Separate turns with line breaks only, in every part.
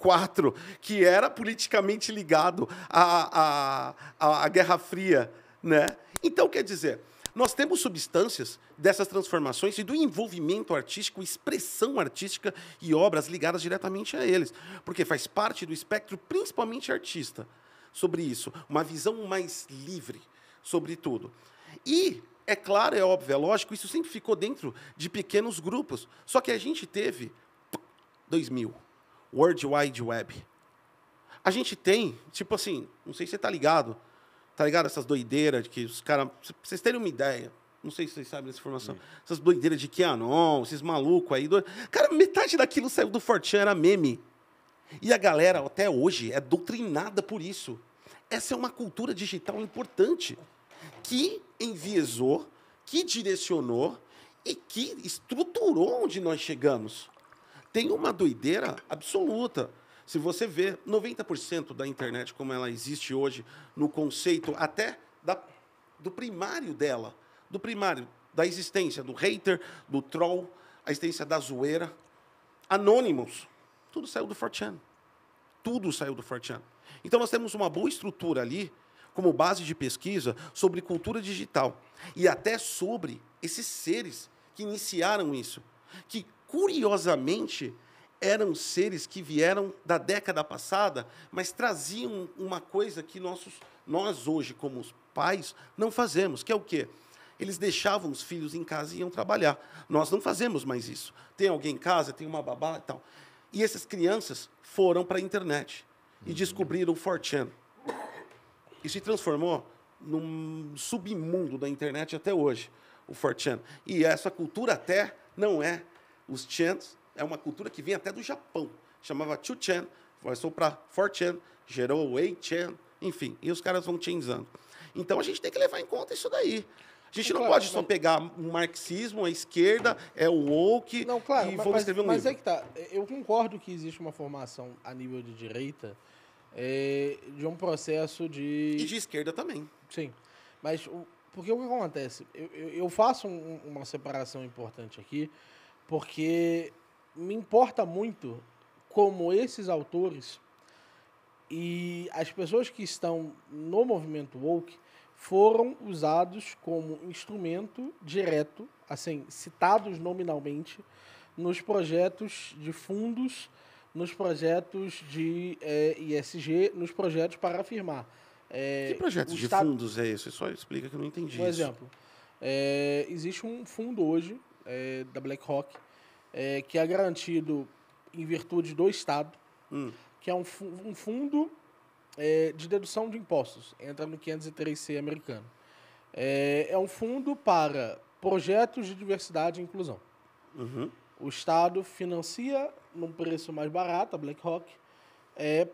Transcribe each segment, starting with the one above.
4, que era politicamente ligado à Guerra Fria, né? Então, quer dizer, nós temos substâncias dessas transformações e do envolvimento artístico, expressão artística e obras ligadas diretamente a eles, porque faz parte do espectro, principalmente artista, sobre isso, uma visão mais livre sobre tudo. E, é claro, é óbvio, é lógico, isso sempre ficou dentro de pequenos grupos, só que a gente teve 2000, World Wide Web. A gente tem, tipo assim, não sei se você tá ligado essas doideiras de que os caras... Pra vocês terem uma ideia, não sei se vocês sabem dessa informação, essas doideiras de QAnon, esses malucos aí... Cara, metade daquilo saiu do 4chan, era meme. E a galera, até hoje, é doutrinada por isso. Essa é uma cultura digital importante que enviesou, que direcionou e que estruturou onde nós chegamos. Tem uma doideira absoluta. Se você vê 90% da internet como ela existe hoje, no conceito até do primário dela, do primário, da existência do hater, do troll, a existência da zoeira, Anonymous, tudo saiu do 4chan. Tudo saiu do 4chan. Então, nós temos uma boa estrutura ali, como base de pesquisa, sobre cultura digital. E até sobre esses seres que iniciaram isso. Que, curiosamente, eram seres que vieram da década passada, mas traziam uma coisa que nós hoje, como os pais, não fazemos, que é o quê? Eles deixavam os filhos em casa e iam trabalhar. Nós não fazemos mais isso. Tem alguém em casa, tem uma babá e tal. E essas crianças foram para a internet e descobriram o 4chan. E se transformou num submundo da internet até hoje, o 4chan. E essa cultura até não é os chans, é uma cultura que vem até do Japão. Chamava 2chan, passou para 4chan, gerou 8chan, enfim. E os caras vão chanzando. Então, a gente tem que levar em conta isso daí. A gente não pode só pegar o marxismo, a esquerda, é o woke,
não, claro,
e vamos escrever um livro.
Mas é que tá. Eu concordo que existe uma formação a nível de direita de um processo de...
E de esquerda também.
Sim. Mas porque o que acontece? Eu faço uma separação importante aqui, porque me importa muito como esses autores e as pessoas que estão no movimento woke foram usados como instrumento direto, assim, citados nominalmente, nos projetos de fundos, nos projetos de ISG, nos projetos para afirmar.
Que projetos de fundos é esse? Só explica que eu não entendi
Por exemplo, existe um fundo hoje da BlackRock que é garantido em virtude do Estado, que é um fundo de dedução de impostos, entra no 503C americano. É um fundo para projetos de diversidade e inclusão.
Uhum.
O Estado financia num preço mais barato, a BlackRock,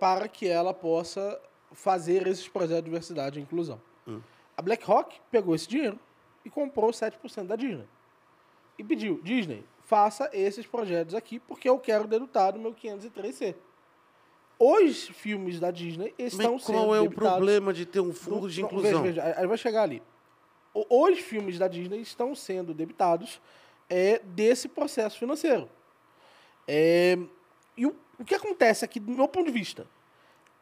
para que ela possa fazer esses projetos de diversidade e inclusão. A BlackRock pegou esse dinheiro e comprou 7% da Disney. E pediu, Disney, faça esses projetos aqui, porque eu quero dedutar do meu 503C. Os filmes da Disney estão sendo
qual é o
debitados...
problema de ter um fundo de inclusão?
Veja, aí vai chegar ali. Os filmes da Disney estão sendo debitados desse processo financeiro. E o que acontece aqui, do meu ponto de vista?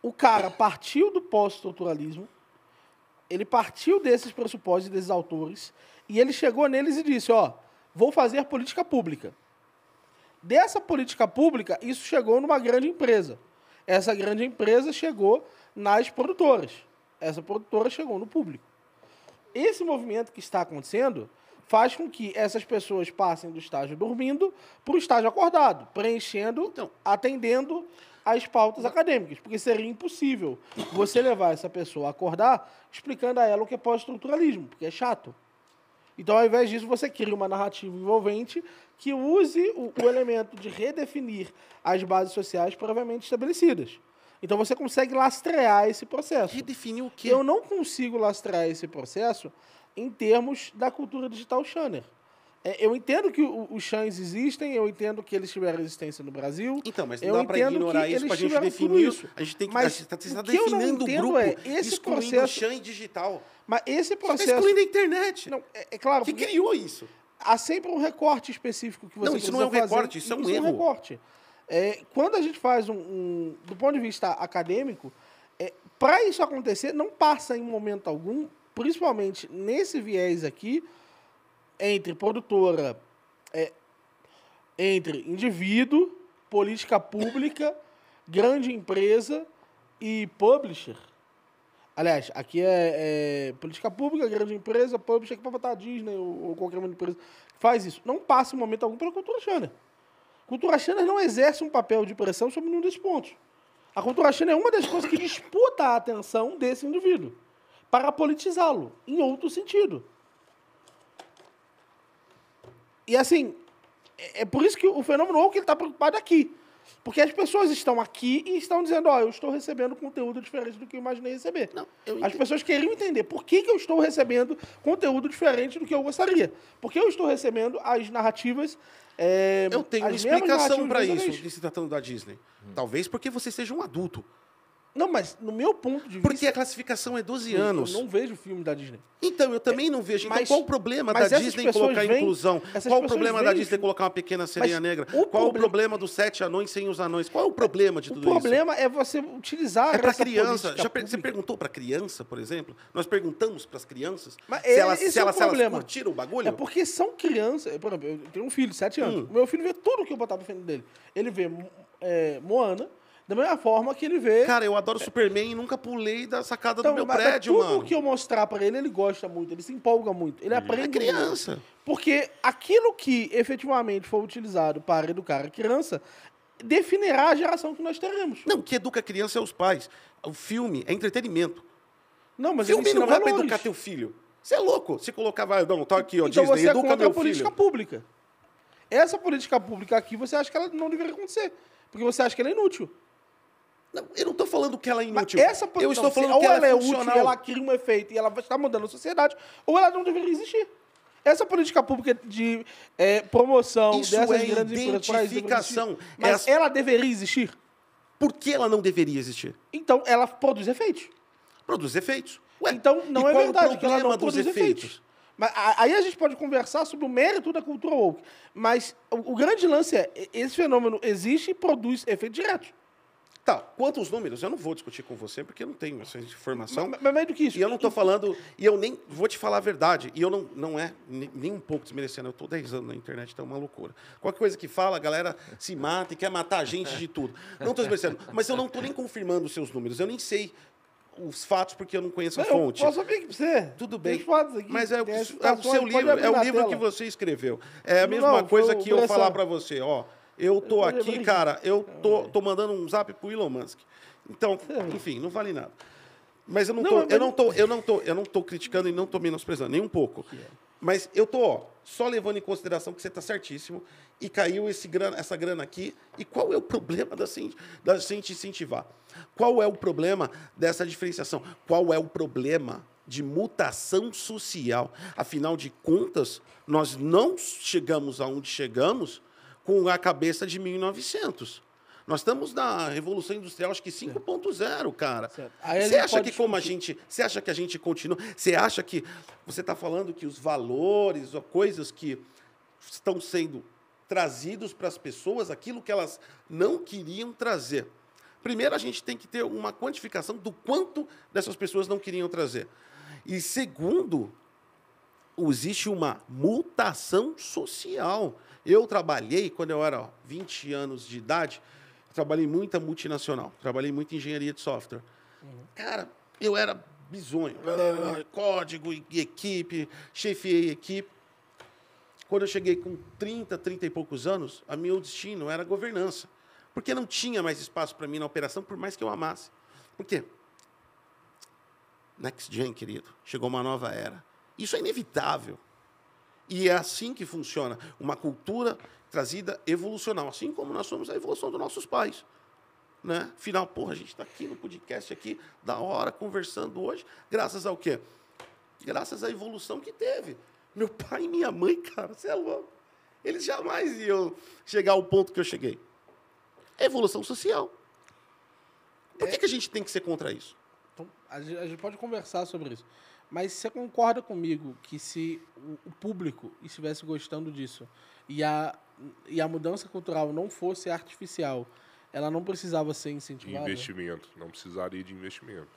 O cara partiu do pós-estruturalismo, ele partiu desses pressupostos e desses autores, e ele chegou neles e disse, vou fazer política pública. Dessa política pública, isso chegou numa grande empresa. Essa grande empresa chegou nas produtoras. Essa produtora chegou no público. Esse movimento que está acontecendo faz com que essas pessoas passem do estágio dormindo para o estágio acordado, preenchendo, atendendo às pautas acadêmicas, porque seria impossível você levar essa pessoa a acordar explicando a ela o que é pós-estruturalismo, porque é chato. Então, ao invés disso, você cria uma narrativa envolvente que use o elemento de redefinir as bases sociais previamente estabelecidas. Então, você consegue lastrear esse processo.
Redefinir o quê?
Eu não consigo lastrear esse processo em termos da cultura digital Channer. Eu entendo que os chans existem, eu entendo que eles tiveram existência no Brasil.
Então, mas não dá para ignorar isso para a gente definir isso. A gente tem que estar definindo o grupo, excluindo o chan e digital.
Mas esse processo...
Você está excluindo a internet.
Não, claro,
que criou isso.
Há sempre um recorte específico que você precisa fazer.
Não, isso não é um recorte, isso é um erro.
É um recorte. Quando a gente faz do ponto de vista acadêmico, para isso acontecer, não passa em momento algum, principalmente nesse viés aqui, entre produtora, entre indivíduo, política pública, grande empresa e publisher. Aliás, aqui é política pública, grande empresa, publisher, que para botar a Disney ou qualquer uma empresa que faz isso. Não passa em momento algum pela cultura Shanner. A cultura Shanner não exerce um papel de pressão sobre nenhum desses pontos. A cultura Shanner é uma das coisas que disputa a atenção desse indivíduo para politizá-lo, em outro sentido. E assim, é por isso que o fenômeno woke está preocupado aqui. Porque as pessoas estão aqui e estão dizendo, eu estou recebendo conteúdo diferente do que eu imaginei receber.
Não,
as pessoas queriam entender por que eu estou recebendo conteúdo diferente do que eu gostaria. Porque eu estou recebendo as narrativas...
eu tenho uma explicação para isso, de se tratando da Disney. Talvez porque você seja um adulto.
Não, mas no meu ponto de vista...
Porque a classificação é 12 anos.
Eu não vejo filme da Disney.
Então, eu também não vejo. Então, qual o problema da Disney em colocar inclusão? Qual o problema da Disney colocar uma pequena sereia negra? Qual o problema dos 7 anões sem os anões? Qual é o problema de tudo isso?
O problema é você utilizar
para criança. Você perguntou para criança, por exemplo? Nós perguntamos para as crianças se elas curtiram o bagulho?
É porque são crianças. Por exemplo, eu tenho um filho de 7 anos. Meu filho vê tudo que eu botava na frente dele. Ele vê Moana. Da mesma forma que ele vê...
Cara, eu adoro Superman e nunca pulei da sacada do meu prédio, mano.
Tudo que eu mostrar pra ele, ele gosta muito, ele se empolga muito, ele aprende
muito. É criança.
Porque aquilo que efetivamente for utilizado para educar a criança definirá a geração que nós teremos.
Não, o que educa a criança é os pais. O filme é entretenimento.
Não, mas
filme não é pra educar teu filho. Você é louco. Se colocar, tá aqui, ó,
então
Disney,
você
educa
contra
meu
a política
filho.
pública. Essa política pública aqui, você acha que ela não deveria acontecer. Porque você acha que ela é inútil.
Não, eu não estou falando que ela é inútil.
Eu estou falando que ela é útil, ela cria um efeito e ela está mudando a sociedade, ou ela não deveria existir. Essa política pública de promoção
isso
dessas
grandes
identificação. Mas ela deveria existir?
Por que ela não deveria existir?
Então, ela produz efeitos.
Produz efeitos. Ué,
então, não é verdade que ela não produz efeitos. Mas, aí a gente pode conversar sobre o mérito da cultura woke. Mas o grande lance é, esse fenômeno existe e produz efeitos diretos.
Tá, quantos números? Eu não vou discutir com você, porque eu não tenho essa informação.
Mas mais do que isso.
E eu não estou falando... E eu nem vou te falar a verdade. E eu não é nem um pouco desmerecendo. Eu estou 10 anos na internet, então é uma loucura. Qualquer coisa que fala, a galera se mata e quer matar a gente de tudo. Não estou desmerecendo. Mas eu não estou nem confirmando os seus números. Eu nem sei os fatos, porque eu não conheço a fonte.
Eu posso saber que você.
Tudo bem.
Tem fatos aqui.
Mas é o seu livro, é o livro que você escreveu. É a mesma coisa que eu falar para você, ó. Eu tô aqui, cara, eu tô mandando um zap pro Elon Musk. Então, enfim, não vale nada. Mas eu não tô criticando e não tô menosprezando, nem um pouco. Mas eu tô só levando em consideração que você tá certíssimo e caiu essa grana aqui. E qual é o problema da gente incentivar? Qual é o problema dessa diferenciação? Qual é o problema de mutação social? Afinal de contas, nós não chegamos aonde chegamos com a cabeça de 1900. Nós estamos na Revolução Industrial, acho que 5.0, cara. Você acha que você acha que a gente continua? Você acha que você está falando que os valores, ou coisas que estão sendo trazidos para as pessoas, aquilo que elas não queriam trazer? Primeiro, a gente tem que ter uma quantificação do quanto dessas pessoas não queriam trazer. E segundo, existe uma mutação social. Eu trabalhei, quando eu era 20 anos de idade, trabalhei muita multinacional, trabalhei muito em engenharia de software. Cara, eu era bizonho. Código e equipe, chefiei equipe. Quando eu cheguei com 30 e poucos anos, o meu destino era governança. Porque não tinha mais espaço para mim na operação, por mais que eu amasse. Por quê? Next Gen, querido. Chegou uma nova era. Isso é inevitável. E é assim que funciona. Uma cultura trazida evolucional. Assim como nós somos a evolução dos nossos pais. Né? Afinal, porra, a gente está aqui no podcast, aqui, da hora, conversando hoje. Graças ao quê? Graças à evolução que teve. Meu pai e minha mãe, cara, você é louco. Eles jamais iam chegar ao ponto que eu cheguei. É evolução social. Por que a gente tem que ser contra isso?
Então, a gente pode conversar sobre isso. Mas você concorda comigo que se o público estivesse gostando disso e a mudança cultural não fosse artificial, ela não precisava ser incentivada?
Investimento. Não precisaria de investimento.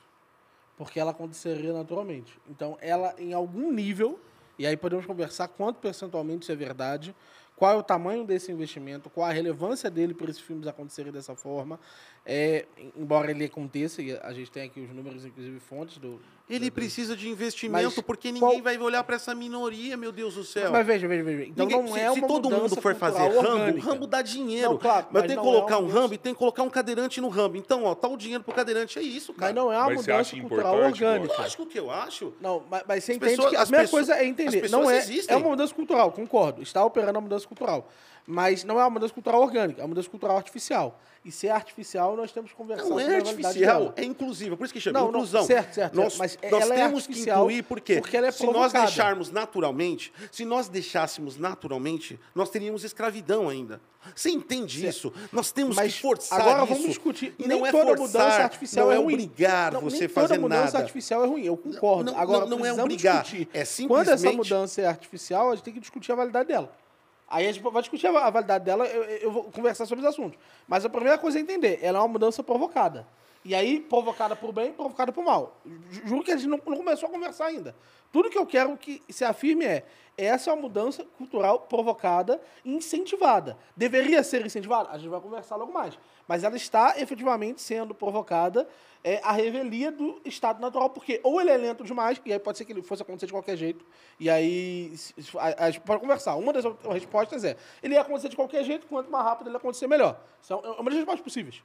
Porque ela aconteceria naturalmente. Então, ela, em algum nível, e aí podemos conversar quanto percentualmente isso é verdade, qual é o tamanho desse investimento, qual a relevância dele para esses filmes acontecerem dessa forma, embora ele aconteça, e a gente tem aqui os números, inclusive fontes do...
Ele precisa de investimento,
Mas
porque ninguém vai olhar para essa minoria, meu Deus do céu.
Mas veja. Então
Ninguém-
não é uma
se todo
mudança
mundo for fazer
cultural
Rambo,
orgânica.
Rambo dá dinheiro.
Não, claro,
mas
mas
tem que
não é
colocar
uma
um
mudança-
Rambo e tem que colocar um cadeirante no Rambo. Então, ó, tá o dinheiro pro cadeirante, é isso, cara.
Mas não é uma
Mas você
mudança
acha
cultural
importante,
orgânica.
Lógico que eu acho.
Não, mas você
As
entende
pessoas-
que a
as
primeira
pessoas-
coisa é
as
entender.
pessoas
Não é,
existem.
é uma mudança cultural, concordo. Está operando uma mudança cultural. Mas não é uma mudança cultural orgânica, é uma mudança cultural artificial. E se é artificial, nós temos que conversar
Não
sobre
é
a validade
artificial,
dela.
é inclusiva. Por isso que chama
Não,
inclusão.
certo.
Nós,
Mas
nós
ela é
temos que
artificial
incluir, porque
porque ela é
se nós
provocada.
deixarmos naturalmente, se nós deixássemos naturalmente, nós teríamos escravidão ainda. Você entende isso? Nós temos
Mas
que forçar
agora
isso.
vamos discutir.
E
Nem
não é
toda
forçar,
mudança artificial
não
é
é
ruim.
obrigar
Não,
você
nem
a fazer
toda mudança
nada.
artificial é ruim, eu concordo.
Não,
Agora,
não é
precisamos
obrigar,
discutir.
é
Quando essa
simplesmente-
mudança é artificial, a gente tem que discutir a validade dela. Aí a gente vai discutir a validade dela, eu vou conversar sobre os assuntos. Mas a primeira coisa é entender, ela é uma mudança provocada. E aí, provocada por bem, provocada por mal. Juro que a gente não começou a conversar ainda. Tudo que eu quero que se afirme essa é uma mudança cultural provocada e incentivada. Deveria ser incentivada? A gente vai conversar logo mais. Mas ela está efetivamente sendo provocada a revelia do estado natural, porque ou ele é lento demais, e aí pode ser que ele fosse acontecer de qualquer jeito, e aí a gente pode conversar. Uma das respostas ele ia acontecer de qualquer jeito, quanto mais rápido ele acontecer, melhor. Isso é uma das respostas possíveis.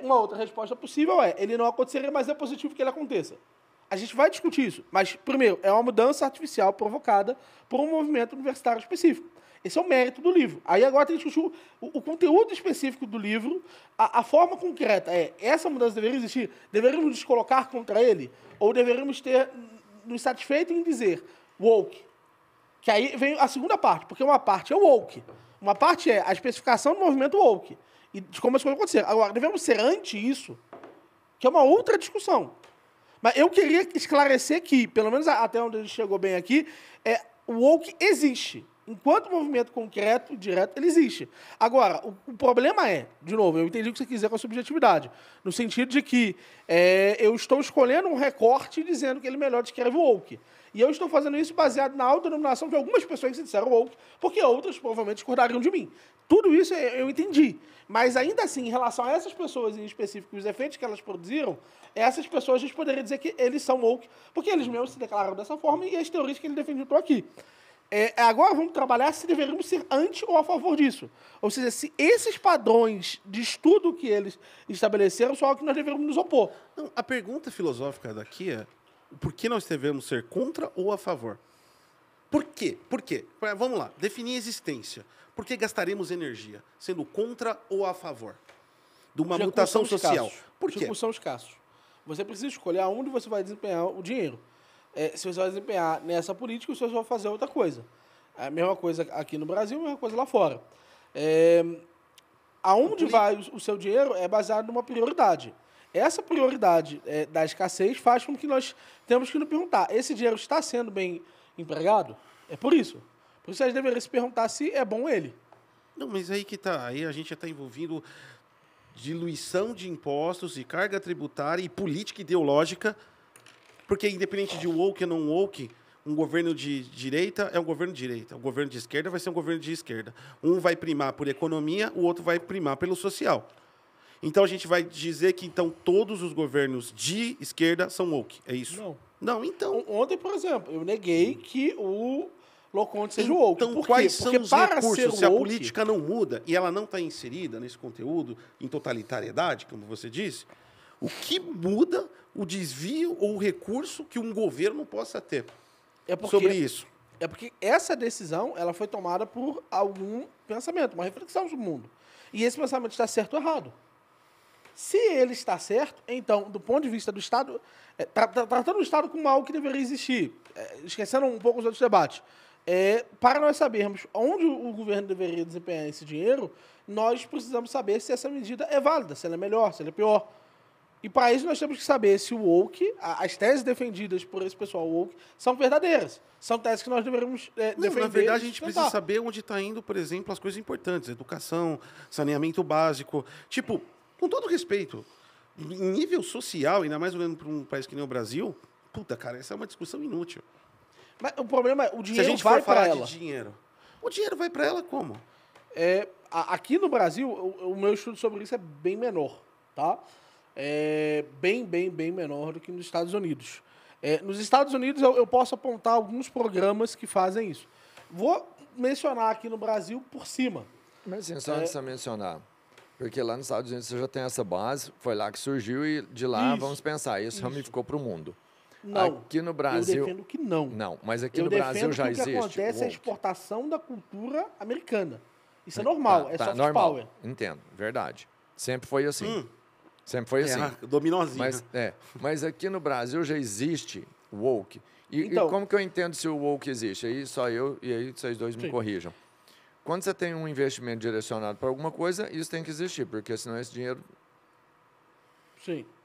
Uma outra resposta possível ele não aconteceria, mas é positivo que ele aconteça. A gente vai discutir isso, mas, primeiro, é uma mudança artificial provocada por um movimento universitário específico. Esse é o mérito do livro. Aí agora tem que discutir o conteúdo específico do livro, a forma concreta. Essa mudança deveria existir? Deveríamos nos colocar contra ele? Ou deveríamos ter nos satisfeito em dizer woke? Que aí vem a segunda parte, porque uma parte é o woke. Uma parte é a especificação do movimento woke e de como as coisas aconteceram. Agora, devemos ser anti isso, que é uma outra discussão. Mas eu queria esclarecer que, pelo menos até onde ele chegou bem aqui, o woke existe. Enquanto movimento concreto, direto, ele existe. Agora, o problema de novo, eu entendi o que você quiser com a subjetividade, no sentido de que eu estou escolhendo um recorte dizendo que ele melhor descreve o woke. E eu estou fazendo isso baseado na autodenominação de algumas pessoas que se disseram woke, porque outras provavelmente discordariam de mim. Tudo isso eu entendi. Mas ainda assim, em relação a essas pessoas em específico, os efeitos que elas produziram, essas pessoas a gente poderia dizer que eles são woke, porque eles mesmos se declararam dessa forma e as teorias que ele defendiam estão aqui. Agora vamos trabalhar se deveríamos ser anti ou a favor disso. Ou seja, se esses padrões de estudo que eles estabeleceram são algo que nós deveríamos nos opor.
Não, a pergunta filosófica daqui é por que nós devemos ser contra ou a favor? Por quê? Por quê? Vamos lá, definir a existência. Por que gastaremos energia? Sendo contra ou a favor? De uma mutação social. Por quê?
Recursos são escassos. Você precisa escolher aonde você vai desempenhar o dinheiro. Se você vai desempenhar nessa política, você vai fazer outra coisa. A mesma coisa aqui no Brasil, a mesma coisa lá fora. Aonde vai o seu dinheiro é baseado numa prioridade. Essa prioridade da escassez faz com que nós temos que nos perguntar, esse dinheiro está sendo bem empregado? É por isso. Por isso a gente deveria se perguntar se é bom ele.
Não, mas aí que tá. Aí a gente já está envolvido diluição de impostos e carga tributária e política ideológica, porque independente de woke ou não woke, um governo de direita é um governo de direita, um governo de esquerda vai ser um governo de esquerda. Um vai primar por economia, o outro vai primar pelo social. Então a gente vai dizer que então todos os governos de esquerda são woke, é isso?
Não.
Não, então.
Ontem, por exemplo, eu neguei que o Loconte seja woke.
Então,
Por quê?
quais são
Porque
os
para
recursos?
ser
Se a
woke,
política não muda e ela não está inserida nesse conteúdo em totalitariedade, como você disse, o que muda o desvio ou o recurso que um governo possa ter sobre isso?
É porque essa decisão ela foi tomada por algum pensamento, uma reflexão sobre o mundo. E esse pensamento está certo ou errado. Se ele está certo, então, do ponto de vista do Estado, tratando o Estado como algo que deveria existir, esquecendo um pouco os outros debates, para nós sabermos onde o governo deveria desempenhar esse dinheiro, nós precisamos saber se essa medida é válida, se ela é melhor, se ela é pior. E para isso nós temos que saber se o woke, as teses defendidas por esse pessoal woke, são verdadeiras. São teses que nós deveríamos defender.
Na verdade, a
e
gente
sustentar.
precisa saber onde está indo, por exemplo, as coisas importantes. Educação, saneamento básico. Tipo, com todo respeito, em nível social, ainda mais olhando para um país que nem o Brasil, puta, cara, essa é uma discussão inútil.
Mas o problema é, o
Se a
dinheiro
gente
vai
for falar
para ela.
de dinheiro, o dinheiro vai para ela como?
Aqui no Brasil, o meu estudo sobre isso é bem menor, tá? É bem menor do que nos Estados Unidos. Nos Estados Unidos, eu posso apontar alguns programas que fazem isso. Vou mencionar aqui no Brasil por cima.
Mas assim, só antes de você mencionar, porque lá nos Estados Unidos você já tem essa base, foi lá que surgiu e de lá,
Isso,
vamos pensar, isso ramificou para o mundo.
Não.
Aqui no Brasil...
Eu defendo que não.
Não, mas aqui
Eu
no Brasil
defendo
já
que o que
existe.
acontece é a
woke.
exportação da cultura americana. Isso é normal, é soft
normal.
power.
Entendo, verdade. Sempre foi assim. Sempre foi assim.
Dominozinho.
Mas aqui no Brasil já existe woke. E
Então-
como que eu entendo se o woke existe? Aí só eu e aí vocês dois me
Sim.
corrijam. Quando você tem um investimento direcionado para alguma coisa, isso tem que existir, porque senão esse dinheiro
Sim.